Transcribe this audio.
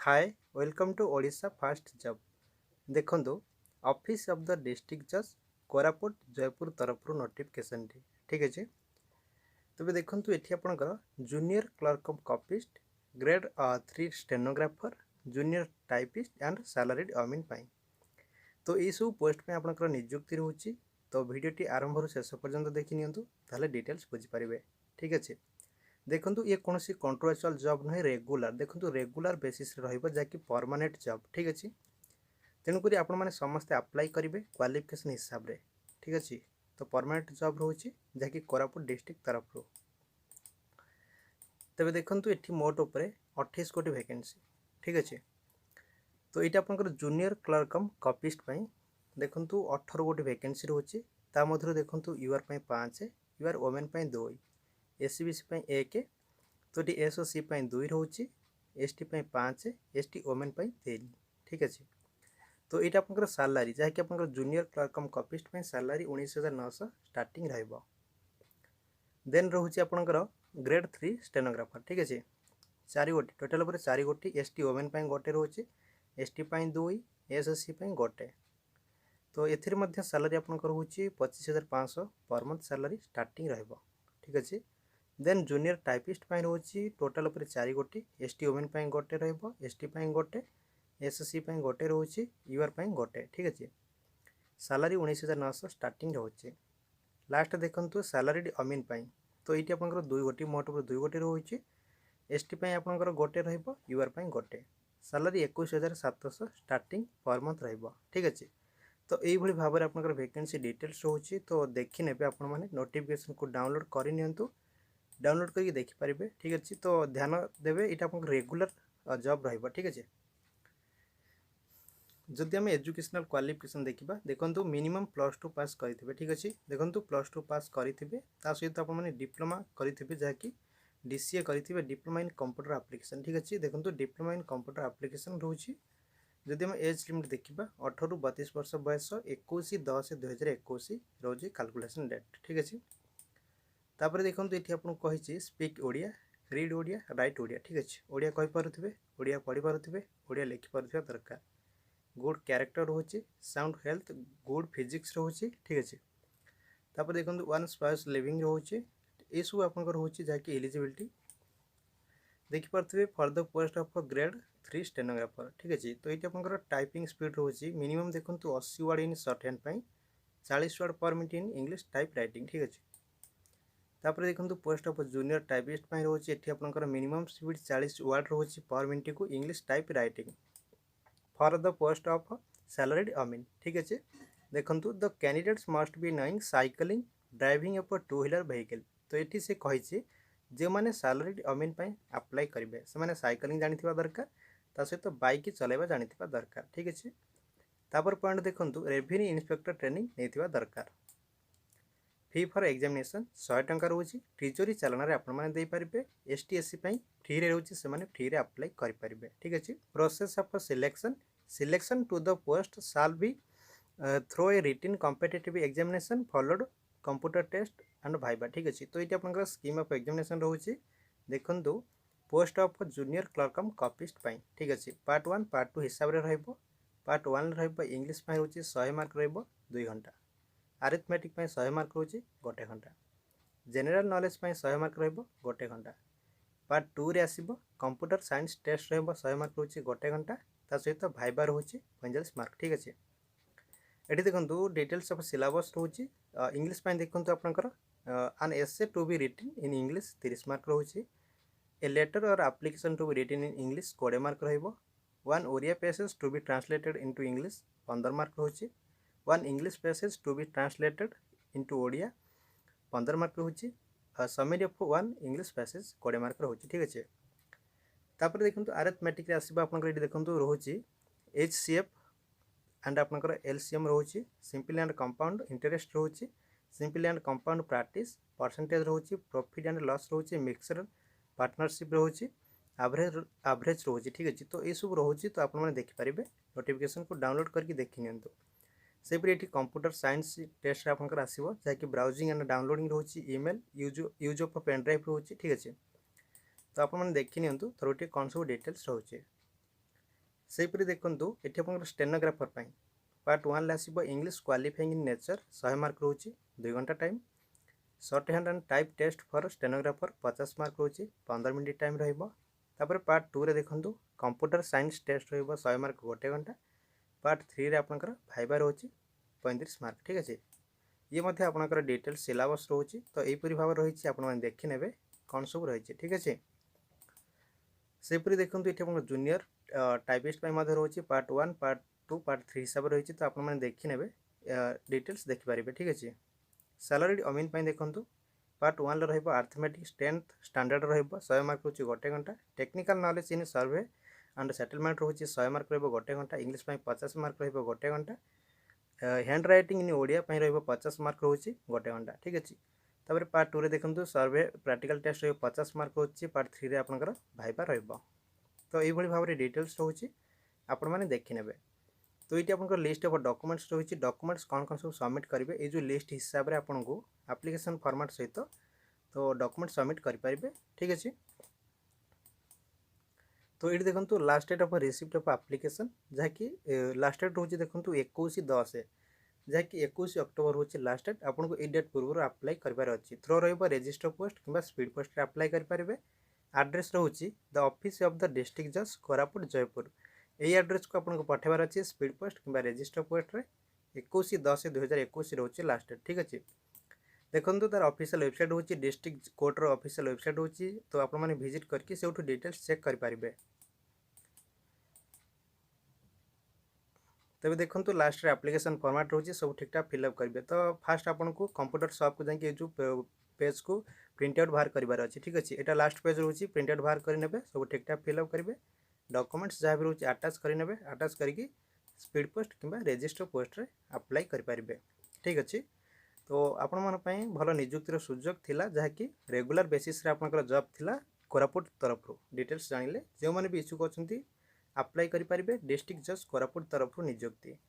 Hi welcome to Odisha fast job देखंतु office of the district जज कोरापुट जयपुर तरफ नोटिफिकेशन टी ठीक अच्छे। तबे देखंतु एठी आपनकर junior clerk of copyist grade 3 stenographer junior typist and salaried अमीन पाई तो ये सब पोस्ट पे आपनकर नियुक्ति रहउची। तो वीडियोटी आरंभ रु शेष पर्यंत देखि नियंतु ताले डिटेल्स बुझी पारिबे ठीक अच्छे। देखो ये कौन सी कंट्रोचुआल जॉब नुहे रेगुलर देखो रेगुलर बेसिस जहाँकि परमानेंट जॉब ठीक अच्छे। तेणुक आपण मैंने समस्ते अप्लाई करेंगे क्वालिफिकेशन हिसाब से ठीक अच्छे। तो परमानेंट जॉब रोचे जहाँकि कोरापुट डिस्ट्रिक्ट तरफ तेज देखो ये मोट उपर 28 गोटी वैकेंसी ठीक अच्छे। तो ये आपंकर जूनियर क्लर्क कम कॉपिस्ट देखो 18 गोटी वैकेंसी रोचे मध्य देखो यूआर 5 यूआर वोमेन 2 एससीबीसी 1 तो ये एसओसी 2 रोचे एसटी 5 एसटी वोमेन 3 ठीक अच्छे। तो ये आपंकर सैलरी जहाँकि आप जूनियर क्लर्क कम कॉपिस्ट सैलरी 19,900 स्टार्टिंग रहिबो। देन रोचे आपंकर ग्रेड 3 स्टेनोग्राफर ठीक अच्छे 4 गोटी टोटाल पर 4 गोटी एसटी वोमेन गोटे रोचे एसटी 2 एसएससी गोटे। तो ए सैलरी आपंकर हूँ 25,500 पर मंथ सैलरी स्टार्टिंग रहिबो ठीक अच्छे। देन जूनियर टाइपिस्ट रोचे टोटाल पर 4 गोटी एसटी वोमेन गोटे रहिबो एसटी गोटे एसएससी गोटे रोचे यूआर गोटे ठीक अच्छे। सैलरी 19,900 स्टार्टिंग रोचे। लास्ट देखो सैलरीड अमीन तो ये आप 2 गोटी मोट 2 गोटी रोचे एसटी आपंकर गोटे रहिबो यूआर गोटे सैलरी 21,700 स्टार्टिंग पर मंथ रहिबो ठीक अच्छे। तो यही भाव में आपंकर वैकेंसी डिटेल्स रोचे तो देखी ने आपण मैंने नोटिफिकेशन को डाउनलोड कर नियंतु डाउनलोड करके देखिपारे ठीक अच्छे। तो ध्यान देवे ये आप रेगुलर जॉब रहिबो ठीक अच्छे। जदि आम एजुकेशनल क्वालिफिकेशन देखा देखो मिनिमम +2 पास करेंगे ठीक अच्छे। देखो +2 पास करेंगे सहित आपने डिप्लोमा करेंगे जहाँकि डीसीए करेंगे डिप्लोमा इन कंप्यूटर एप्लिकेशन ठीक अच्छे। देखो डिप्लोमा इन कंप्यूटर एप्लिकेशन रोचे जदि आम एज लिमिट देखा 18 ରୁ 32 वर्ष बयस 21/10/2021 रोज कैलकुलेशन डेट ठीक अच्छे। तापर देखो ये आपको कही speak Odia read Odia right Odia ठीक अच्छे। ओडिया कही पारुथिबे ओडिया पढ़ी पारुथिबे ओडिया लिखि पारुथिबा दरकार। गुड कैरेक्टर रोचे साउंड हेल्थ गुड फिजिक्स रोचे ठीक अच्छे। तापर देखो वन स्पाउस लिविंग रोचे ये सब आप जहाँकि एलिजिबिलिटी देखिपे for the post of grade 3 stenographer ठीक अच्छे। तो ये आप टाइपिंग स्पीड रोचे मिनिमम देखो 80 word in short hand 40 word पर minute in English type writing ठीक अच्छे। तापर देखो पोस्ट ऑफ जूनियर टाइपिस्ट रोचे ये आप मिनिमम स्पीड 40 वर्ड रोचे पर मिनट को English type writing for the post of salaried अमीन ठीक अच्छे। देखो the candidates must be knowing cycling driving a 2 wheeler vehicle तो ये से कही जो मैंने सैलरीड अमीन अप्लाई करेंगे से साइकिलिंग जानी दरकार सहित बाइक चलाइबा जानी दरकार ठीक अच्छे। तापर पॉइंट देखो रेवेन्यू इंस्पेक्टर ट्रेनिंग नहीं दरकार। फी फॉर एग्जामिनेशन 100 टंका रोचे ट्रिजरी चालान आपंपारे एसटी एससी फ्री रोचे से फ्री अप्लाई करेंगे ठीक अच्छे। Process of selection selection to the post shall be through a written competitive examination followed computer test and viva ठीक अच्छे। तो ये आप स्कीम ऑफ एग्जामिनेशन रोचे देखो post of junior clerk come copyist ठीक अच्छे। पार्ट 1 पार्ट 2 हिसाब से रहिबो। पार्ट 1 इंग्लिश रोचे 100 मार्क रहिबो 2 घंटा आरिथमेटिक 100 मार्क रोचे 1 घंटा जनरल नॉलेज 100 मार्क रहिबो 1 घंटा। पार्ट 2 रे आसीबो कंप्यूटर साइंस टेस्ट रहिबो 100 मार्क रोचे 1 घंटा सहित भाइबा रोचे 45 मार्क ठीक अच्छे। ये देखो डिटेल्स ऑफ सिलेबस रोचे इंग्लिश देखो आपंकर an essay to be written in English 30 mark रोचे ए लेटर और application to be written in English 20 mark रहिबो। 1 Odia passage to be translated into English 15 mark रोचे। 1 English passage to be translated into Odia 15 mark रोचे। Summary of 1 English passage 20 mark रोचे ठीक अच्छे। तापर देखो आरिथमेटिक आसो आप देखो रोचे HCF एंड आपंकर LCM रोचे सिंपल एंड कंपाउंड इंटरेस्ट रोचे simple and compound practice percentage रोचे प्रॉफिट एंड लॉस रोचे मिक्सर पार्टनरशिप रोचे एवरेज रोचे ठीक अच्छे। तो ये सब रोचे तो आपने देखिपारे नोटिफिकेशन को डाउनलोड करके देखी नियंतु। सेपरी ये कंप्यूटर साइंस टेस्ट आपंकर आसो जहाँकि ब्राउजिंग एंड डाउनलोडिंग रोचे email use of pen drive रोचे ठीक अच्छे। तो आपने देखी नियंतु थोड़े कौन सब डिटेल्स रोचे। सेहीपरि देखंतु एठी आपनकर स्टेनोग्राफर पाई पार्ट 1 रे आसीबो English qualifying in nature 100 mark रहउची 2 घंटा time. Short hand and type test for stenographer 50 mark रहउची 15 मिनिट टाइम रहइबो। तापर पार्ट 2 रे देखंतु कंप्यूटर साइंस टेस्ट रहइबो 100 मार्क 1 घंटा। पार्ट 3 रे आपनकर भाइबा रहउची 35 मार्क ठीक अछि। ये मध्य आपनकर डिटेल सिलेबस रहउची तो एपरि भाव रहिछि आपन माने देखि नेबे कोन सब रहिछि ठीक अछि। सेपरि देखंतु एठी आपन जूनियर टाइपिस्ट पाई मध्य रहउची पार्ट 1 पार्ट 2 पार्ट 3 हिसाब रहिछि तो आपन माने देखि नेबे डिटेल्स देखि पारिबे ठीक अछि। सैलरी अमीन पाई देखंतु पार्ट 1 रे रहइबो अरिथमेटिक 10th स्टैंडर्ड रहइबो 100 मार्क रहउची 1 घंटा। Technical knowledge in survey and settlement रहउची 100 मार्क रहइबो 1 घंटा। इंग्लिश पाई 50 मार्क रहइबो 1 घंटा। हैंड राइटिंग इन ओडिया पाई रहइबो 50 मार्क रहउची 1 घंटा ठीक अछि। तापर पार्ट 2 रे देखंतु सर्वे प्रैक्टिकल टेस्ट रहइबो 50 मार्क रहउची। पार्ट 3 रे आपनकर भाइबा रहइबो। तो ये भाव में डिटेल्स रोचे आपण मैंने देखी ने। तो ये आपंकर लिस्ट ऑफ डॉक्यूमेंट्स रही डॉक्यूमेंट्स कौन कौन सब सबमिट करेंगे ये जो लिस्ट हिसाब से आपन को एप्लिकेशन फॉर्मेट सहित तो डॉक्यूमेंट सबमिट करेंगे ठीक अच्छे। तो ये देखो last date of receipt of application जहाँकि लास्ट डेट रोचे देखो 21/10 जहाँकि 21 अक्टोबर हूँ लास्ट डेट। आपको ये डेट पूर्व अप्लाई करार अच्छी थ्रो रजिस्टर पोस्ट कि स्पीड पोस्ट अप्लाई करेंगे। एड्रेस रोचे the office of the district जज कोरापुट जयपुर यही एड्रेस को आपको पठेबार अच्छे स्पीड पोस्ट कि रजिस्टर पोस्ट रे 21/10/2021 रोचे लास्ट डेट ठीक अच्छे। देखो तार ऑफिशियल वेबसाइट हूँ डिस्ट्रिक्ट कोर्टर ऑफिशियल वेबसाइट हूँ तो आप विजिट करके से डिटेल्स चेक करेंगे। तबे देखो लास्ट रे एप्लिकेशन फॉर्मेट रोचे सब ठीक ठाक फिलअप करेंगे। तो फास्ट आपको कंप्यूटर शॉप को जाकि जो पेज को प्रिंट आउट बाहर करार अच्छे ठीक अच्छे। यहाँ लास्ट पेज रोचे प्रिंट आउट बाहर करेंगे सब ठीक ठाक फिलअप करेंगे। डॉक्यूमेंट्स जहाँ भी रोचे अटैच करेंगे अटैच करके स्पीड पोस्ट कि रजिस्टर पोस्ट रे अप्लाई करेंगे ठीक अच्छे। तो आपण मन पई भल नियुक्तिर सुजोग थिला जहाँकि रेगुलर बेसिस रे आपनकर जॉब थिला कोरापुट तरफ डिटेल्स जानिले जो माने भी इच्छुक अछंती अप्लाई करि परिबे डिस्ट्रिक्ट जज कोरापुट तरफ नियुक्ति।